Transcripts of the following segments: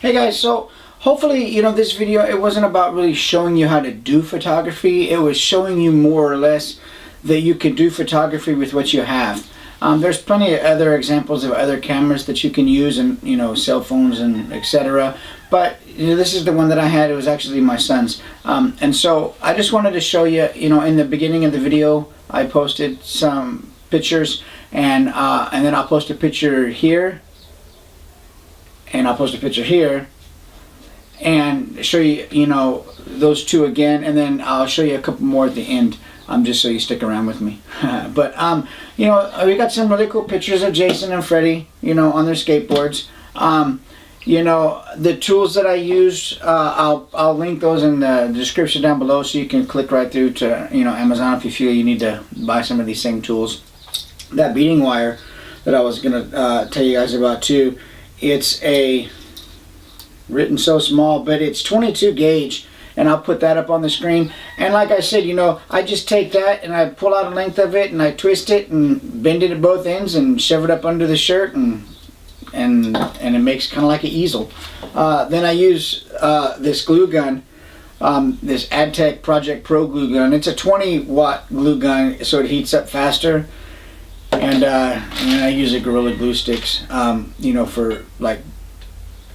Hey guys, so hopefully, this video, it wasn't about really showing you how to do photography. It was showing you more or less that you can do photography with what you have. There's plenty of other examples of other cameras that you can use, and cell phones and etc. But this is the one that I had. It was actually my son's, and so I just wanted to show you. In the beginning of the video, I posted some pictures, and then I'll post a picture here. And I'll post a picture here and show you, those two again, and then I'll show you a couple more at the end, just so you stick around with me. But we got some really cool pictures of Jason and Freddy, on their skateboards. The tools that I use, I'll link those in the description down below, so you can click right through to Amazon if you feel you need to buy some of these same tools. That beading wire that I was gonna tell you guys about too. It's written so small, but it's 22 gauge, and I'll put that up on the screen. And like I said, I just take that and I pull out a length of it and I twist it and bend it at both ends and shove it up under the shirt, and it makes kind of like an easel. Then I use this glue gun, this AdTech Project Pro glue gun. It's a 20-watt glue gun, so it heats up faster. And I use a Gorilla Glue sticks, for like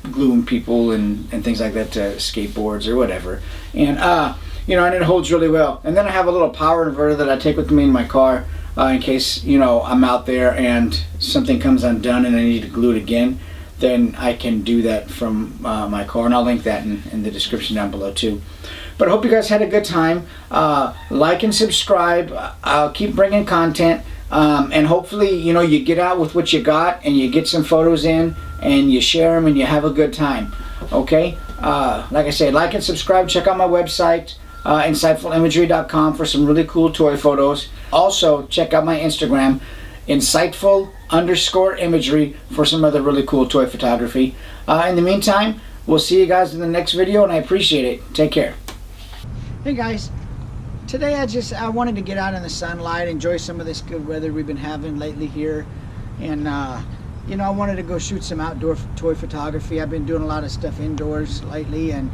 gluing people and things like that to skateboards or whatever. And and it holds really well. And then I have a little power inverter that I take with me in my car in case I'm out there and something comes undone and I need to glue it again. Then I can do that from my car, and I'll link that in the description down below too. But I hope you guys had a good time. Like and subscribe. I'll keep bringing content. And hopefully, you get out with what you got, and you get some photos in, and you share them, and you have a good time. Okay? Like I said, like and subscribe. Check out my website, insightfulimagery.com, for some really cool toy photos. Also, check out my Instagram, insightful_imagery, for some other really cool toy photography. In the meantime, we'll see you guys in the next video, and I appreciate it. Take care. Hey guys. Today I wanted to get out in the sunlight, enjoy some of this good weather we've been having lately here, and I wanted to go shoot some outdoor toy photography. I've been doing a lot of stuff indoors lately, and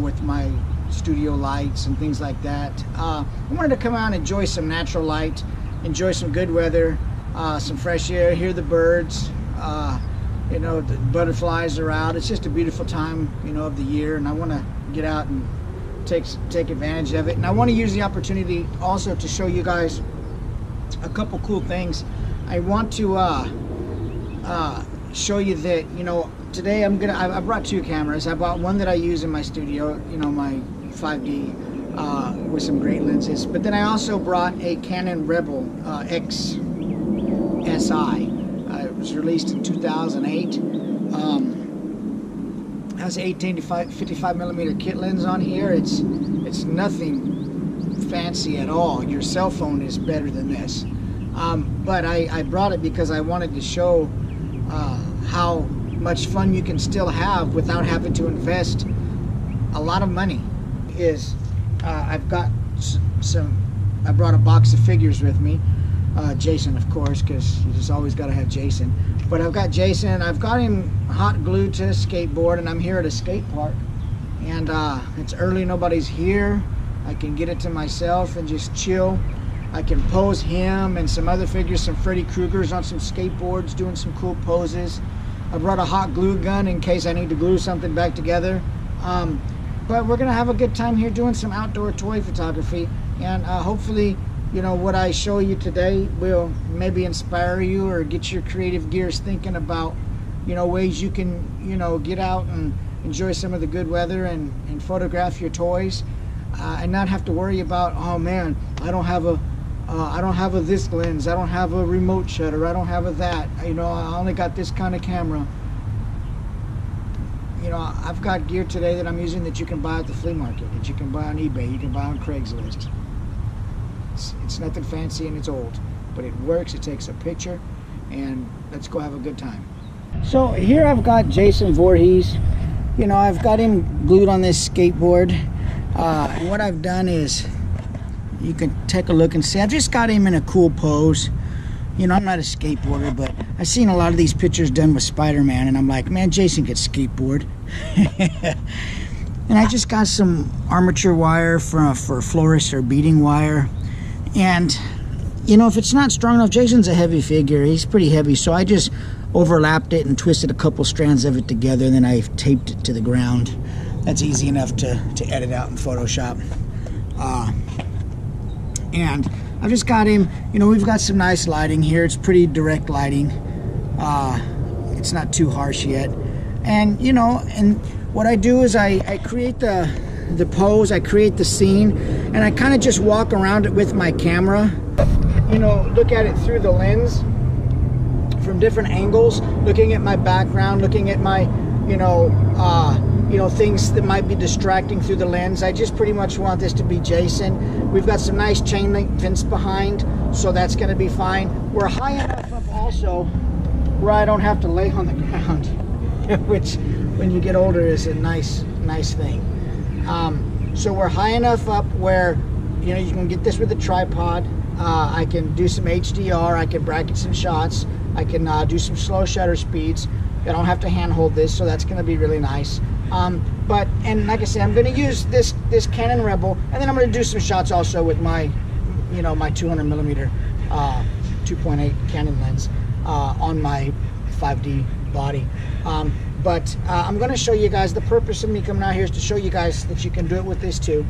with my studio lights and things like that. I wanted to come out and enjoy some natural light, enjoy some good weather, some fresh air, hear the birds. The butterflies are out. It's just a beautiful time of the year, and I want to get out and take advantage of it. And I want to use the opportunity also to show you guys a couple cool things. I want to show you that today I brought two cameras. I bought one that I use in my studio, my 5D with some great lenses, but then I also brought a Canon Rebel XSI. It was released in 2008. Has an 18 to 55 millimeter kit lens on here. It's nothing fancy at all. Your cell phone is better than this. But I brought it because I wanted to show how much fun you can still have without having to invest a lot of money. I've got I brought a box of figures with me. Jason, of course, because you just always got to have Jason. But I've got Jason. I've got him hot glued to a skateboard, and I'm here at a skate park. And it's early, nobody's here. I can get it to myself and just chill. I can pose him and some other figures, some Freddy Kruegers on some skateboards doing some cool poses. I brought a hot glue gun in case I need to glue something back together. But we're going to have a good time here doing some outdoor toy photography. And hopefully, what I show you today will maybe inspire you or get your creative gears thinking about, ways you can, get out and enjoy some of the good weather and photograph your toys, and not have to worry about, oh man, I don't have a this lens, I don't have a remote shutter, I don't have a that, I only got this kind of camera. I've got gear today that I'm using that you can buy at the flea market, that you can buy on eBay, you can buy on Craigslist. It's nothing fancy and it's old, but it works. It takes a picture, and let's go have a good time. So here I've got Jason Voorhees. I've got him glued on this skateboard. And what I've done is, you can take a look and see, I've just got him in a cool pose. you know, I'm not a skateboarder, but I've seen a lot of these pictures done with Spider-Man, and I'm like, man, Jason could skateboard. And I just got some armature wire for florist or beading wire. And, you know, if it's not strong enough, Jason's a heavy figure. He's pretty heavy, so I just overlapped it and twisted a couple strands of it together, and then I taped it to the ground. That's easy enough to edit out in Photoshop. And I've just got him, you know, we've got some nice lighting here. It's pretty direct lighting. It's not too harsh yet. And, you know, and what I do is I create the pose, I create the scene, and I kind of just walk around it with my camera. You know, look at it through the lens from different angles, looking at my background, looking at my, you know, things that might be distracting through the lens. I just pretty much want this to be Jason. We've got some nice chain link vents behind, so that's going to be fine. We're high enough up also where I don't have to lay on the ground, which when you get older is a nice thing. So we're high enough up where, you know, you can get this with a tripod. I can do some HDR, I can bracket some shots, I can do some slow shutter speeds. I don't have to hand hold this, so that's going to be really nice. And like I said, I'm going to use this Canon Rebel, and then I'm going to do some shots also with my, you know, my 200mm 2.8 Canon lens on my 5D body. But I'm going to show you guys, the purpose of me coming out here is to show you guys that you can do it with this too.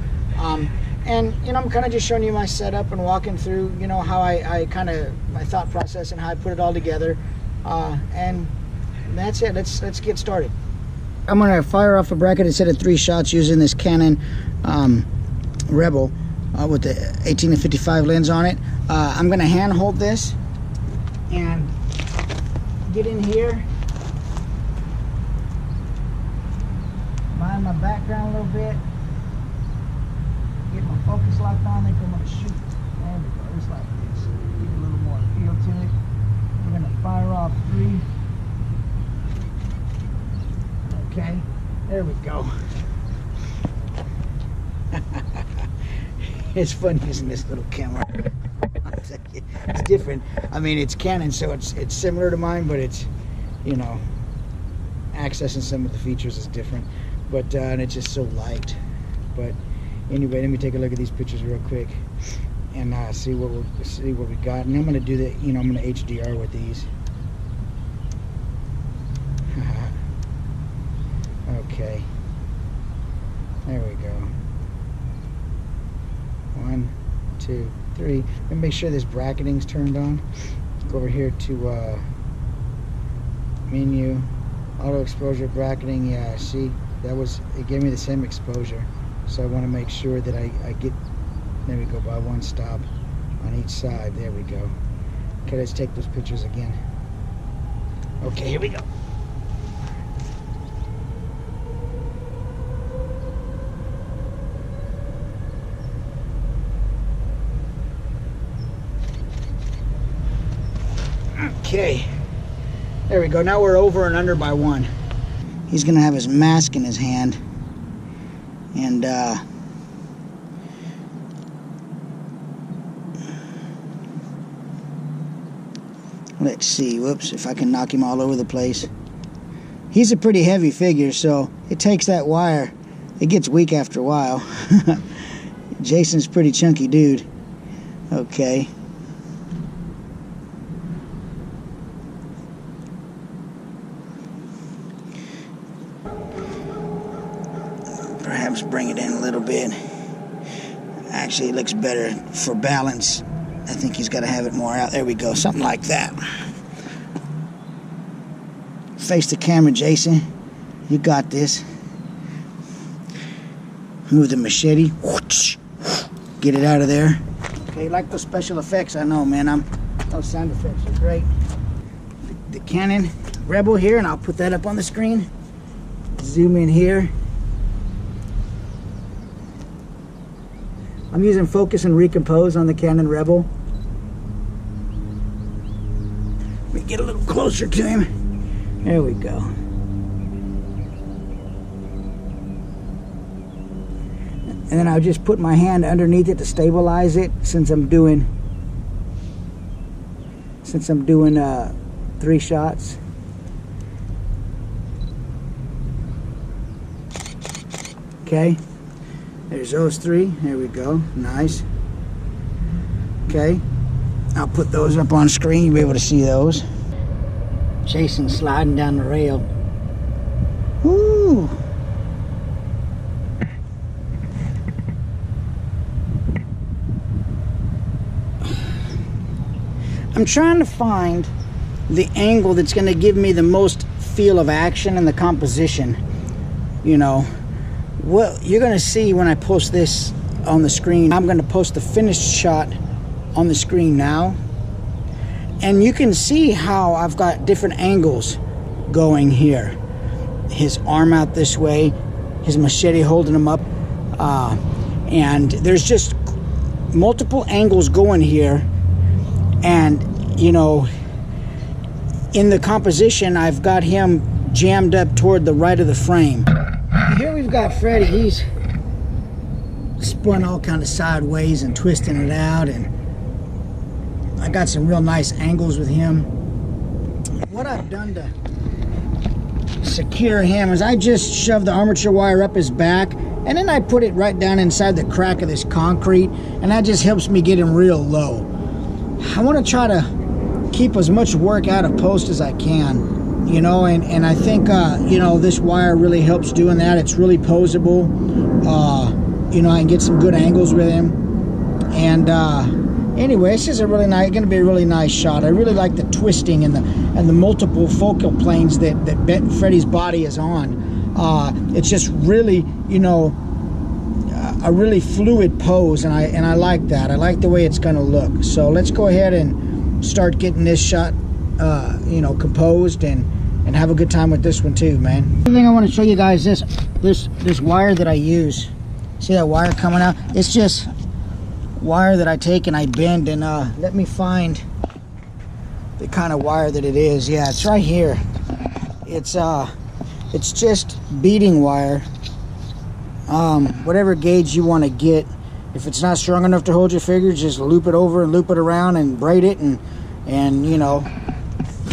And, you know, I'm kind of just showing you my setup and walking through, you know, how I kind of, my thought process and how I put it all together. And that's it. Let's get started. I'm going to fire off a bracketed set of 3 shots using this Canon Rebel with the 18-55 lens on it. I'm going to hand hold this and get in here, mind my background a little bit, get my focus locked on. I think I'm going to shoot. There we go, just like this. Give it a little more feel to it. We're going to fire off 3. Okay, there we go. It's fun using this little camera. It's different. I mean, it's Canon, so it's similar to mine, but it's, you know, accessing some of the features is different. But and it's just so light. But anyway, let me take a look at these pictures real quick and see what we got. And I'm going to do that. You know, I'm going to HDR with these. Okay, there we go. 1, 2, 3. Let me make sure this bracketing's turned on. Go over here to menu, auto exposure bracketing. Yeah, see, it gave me the same exposure. So I want to make sure that I get, there we go, by 1 stop on each side. There we go. Okay, let's take those pictures again. Okay, here we go. Okay, there we go. Now we're over and under by 1. He's gonna have his mask in his hand, and let's see. Whoops! If I can knock him all over the place. He's a pretty heavy figure, so it takes that wire. It gets weak after a while. Jason's a pretty chunky dude. Okay. Perhaps bring it in a little bit. Actually, it looks better for balance. I think he's got to have it more out. There we go, something like that. Face the camera, Jason. You got this. Move the machete. Get it out of there. Okay, like those special effects, I know, man. Those sound effects are great. The Canon Rebel here, and I'll put that up on the screen. Zoom in here. I'm using focus and recompose on the Canon Rebel. Let me get a little closer to him. There we go. And then I'll just put my hand underneath it to stabilize it, since I'm doing since I'm doing 3 shots. Okay, there's those 3. There we go. Nice. Okay, I'll put those up on screen. You'll be able to see those. Jason sliding down the rail. Woo! I'm trying to find the angle that's going to give me the most feel of action and the composition. You know, well, you're going to see when I post this on the screen. I'm going to post the finished shot on the screen now. And you can see how I've got different angles going here. His arm out this way, his machete holding him up. And there's just multiple angles going here. And, you know, in the composition, I've got him jammed up toward the right of the frame. Here we've got Freddy. He's spun all kind of sideways and twisting it out. And I got some real nice angles with him. What I've done to secure him is I just shoved the armature wire up his back. And then I put it right down inside the crack of this concrete. And that just helps me get him real low. I want to try to keep as much work out of post as I can, you know, and I think, you know, this wire really helps doing that. It's really posable. You know, I can get some good angles with him. And anyway, this is going to be a really nice shot. I really like the twisting and the multiple focal planes that Freddy's body is on. It's just really, you know, a really fluid pose, and I like that. I like the way it's going to look. So let's go ahead and start getting this shot, you know, composed and have a good time with this one too, man. The thing I want to show you guys is this wire that I use. See that wire coming out? It's just wire that I take and I bend, and let me find the kind of wire that it is. Yeah, it's right here. It's just beading wire. Whatever gauge you want to get. If it's not strong enough to hold your figure, just loop it over and loop it around and braid it, and you know,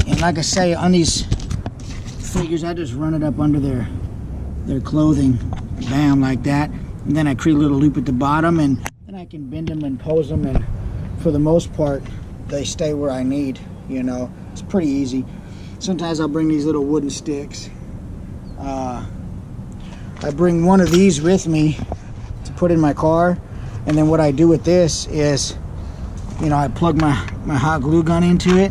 and like I say, on these figures I just run it up under their clothing, bam, like that, and then I create a little loop at the bottom, and then I can bend them and pose them, and for the most part they stay where I need. You know, it's pretty easy. Sometimes I'll bring these little wooden sticks. I bring one of these with me to put in my car, and then what I do with this is, you know, I plug my hot glue gun into it.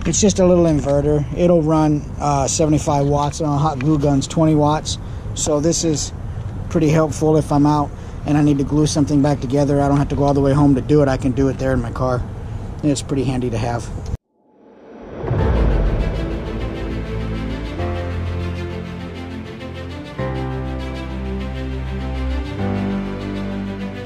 It's just a little inverter. It'll run 75 watts, and a hot glue gun's 20 watts. So this is pretty helpful if I'm out and I need to glue something back together. I don't have to go all the way home to do it. I can do it there in my car, and it's pretty handy to have.